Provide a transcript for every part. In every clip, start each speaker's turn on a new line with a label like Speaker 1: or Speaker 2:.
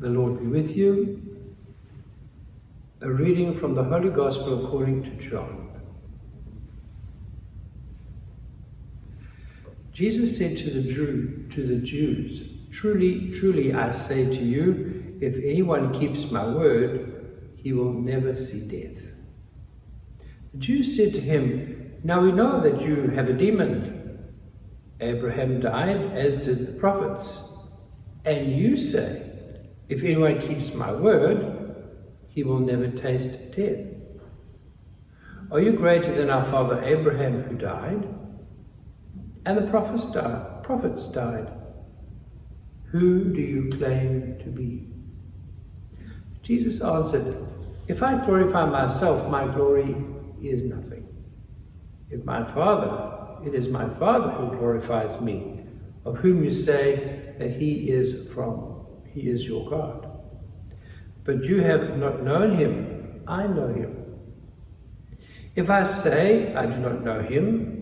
Speaker 1: The Lord be with you. A reading from the Holy Gospel according to John. Jesus said to the Jews, "Truly, truly, I say to you, if anyone keeps my word, he will never see death." The Jews said to him, "Now we know that you have a demon. Abraham died, as did the prophets. And you say, if anyone keeps my word, he will never taste death. Are you greater than our father Abraham, who died? And the prophets died. Who do you claim to be?" Jesus answered, "If I glorify myself, my glory is nothing. It is my Father who glorifies me, of whom you say that he is your God. But you have not known him, I know him. If I say I do not know him,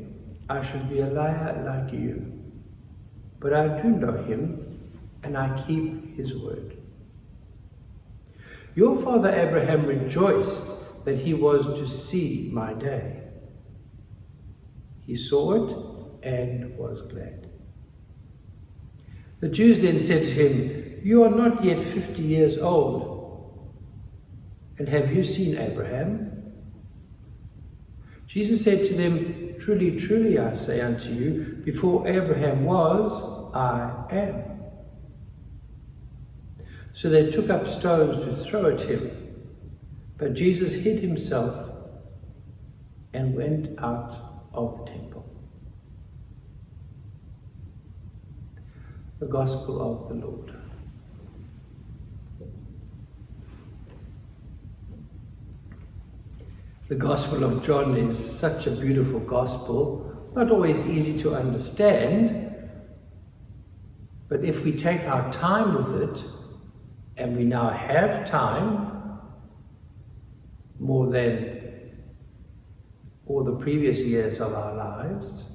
Speaker 1: I should be a liar like you. But I do know him, and I keep his word. Your father Abraham rejoiced that he was to see my day. He saw it and was glad." The Jews then said to him, "You are not yet 50 years old, and have you seen Abraham?" Jesus said to them, "Truly, truly, I say unto you, before Abraham was, I am." So they took up stones to throw at him, but Jesus hid himself and went out of the temple. The Gospel of the Lord. The Gospel of John is such a beautiful gospel, not always easy to understand, but if we take our time with it, and we now have time, more than all the previous years of our lives,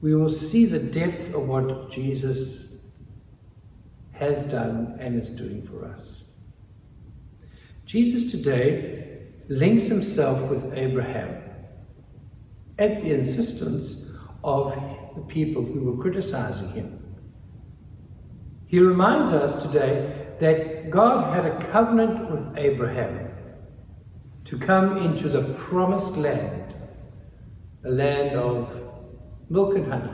Speaker 1: we will see the depth of what Jesus has done and is doing for us. Jesus today links himself with Abraham at the insistence of the people who were criticizing him. He reminds us today that God had a covenant with Abraham to come into the promised land, a land of milk and honey.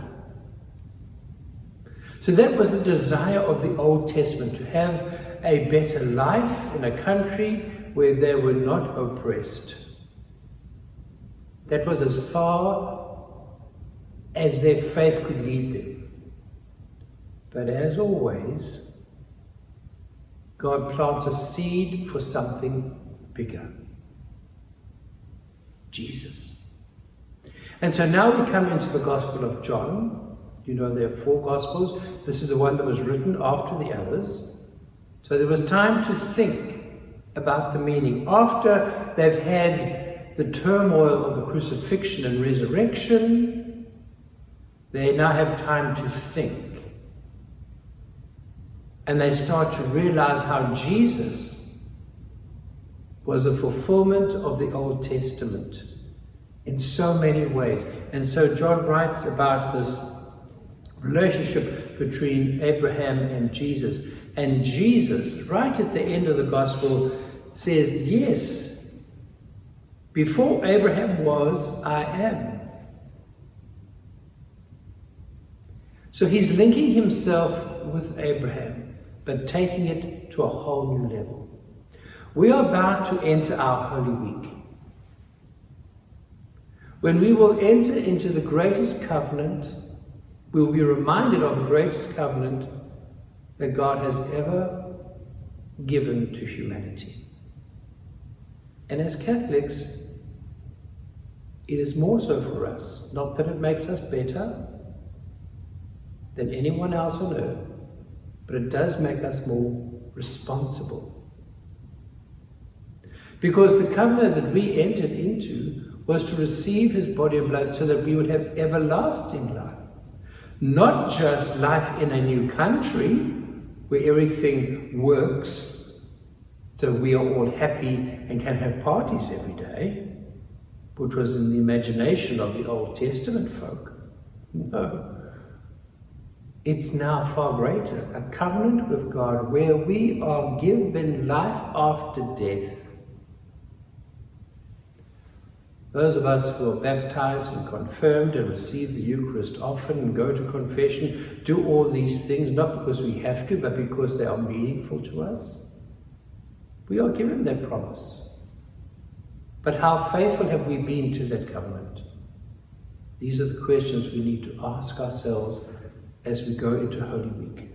Speaker 1: So that was the desire of the Old Testament, to have a better life in a country where they were not oppressed. That was as far as their faith could lead them. But as always, God plants a seed for something bigger. Jesus. And so now we come into the Gospel of John. You know there are 4 Gospels. This is the one that was written after the others. So there was time to think about the meaning. After they've had the turmoil of the crucifixion and resurrection, they now have time to think. And they start to realize how Jesus was a fulfillment of the Old Testament in so many ways. And so John writes about this relationship between Abraham and Jesus. And Jesus, right at the end of the Gospel, says, yes, before Abraham was, I am. So he's linking himself with Abraham, but taking it to a whole new level. We are about to enter our Holy Week, when we will enter into the greatest covenant. We will be reminded of the greatest covenant that God has ever given to humanity. And as Catholics, it is more so for us. Not that it makes us better than anyone else on earth, but it does make us more responsible. Because the covenant that we entered into was to receive his body and blood so that we would have everlasting life. Not just life in a new country where everything works, so we are all happy and can have parties every day, which was in the imagination of the Old Testament folk. No. It's now far greater, a covenant with God where we are given life after death. Those of us who are baptized and confirmed and receive the Eucharist often and go to confession do all these things not because we have to, but because they are meaningful to us. We are given that promise. But how faithful have we been to that covenant? These are the questions we need to ask ourselves as we go into Holy Week.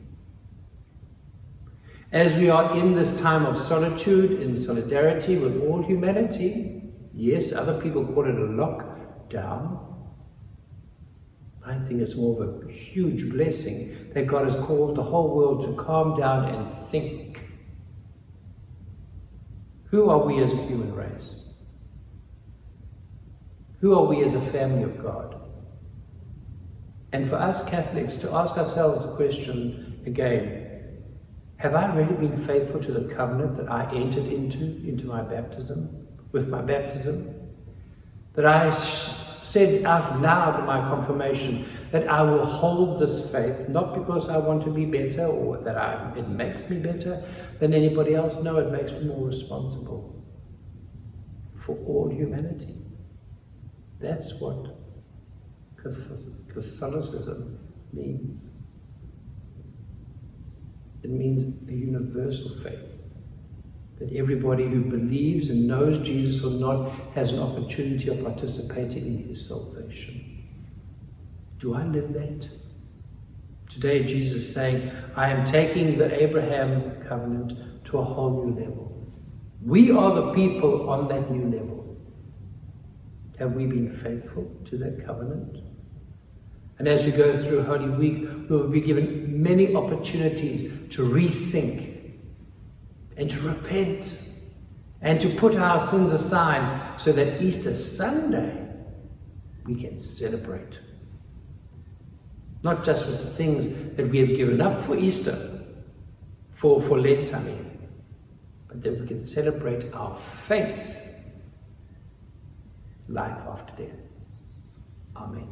Speaker 1: As we are in this time of solitude, in solidarity with all humanity, yes, other people call it a lockdown. I think it's more of a huge blessing that God has called the whole world to calm down and think. Who are we as a human race? Who are we as a family of God? And for us Catholics to ask ourselves the question again, have I really been faithful to the covenant that I entered into my baptism, with my baptism? That I said out loud in my confirmation that I will hold this faith, not because I want to be better or that it makes me better than anybody else. No, it makes me more responsible for all humanity. That's what Catholicism means. It means a universal faith, that everybody who believes and knows Jesus or not has an opportunity of participating in his salvation. Do I live that? Today Jesus is saying, I am taking the Abraham covenant to a whole new level. We are the people on that new level. Have we been faithful to that covenant? And as we go through Holy Week, we will be given many opportunities to rethink and to repent and to put our sins aside so that Easter Sunday we can celebrate. Not just with the things that we have given up for Easter, for Lent, but that we can celebrate our faith, life after death. Amen.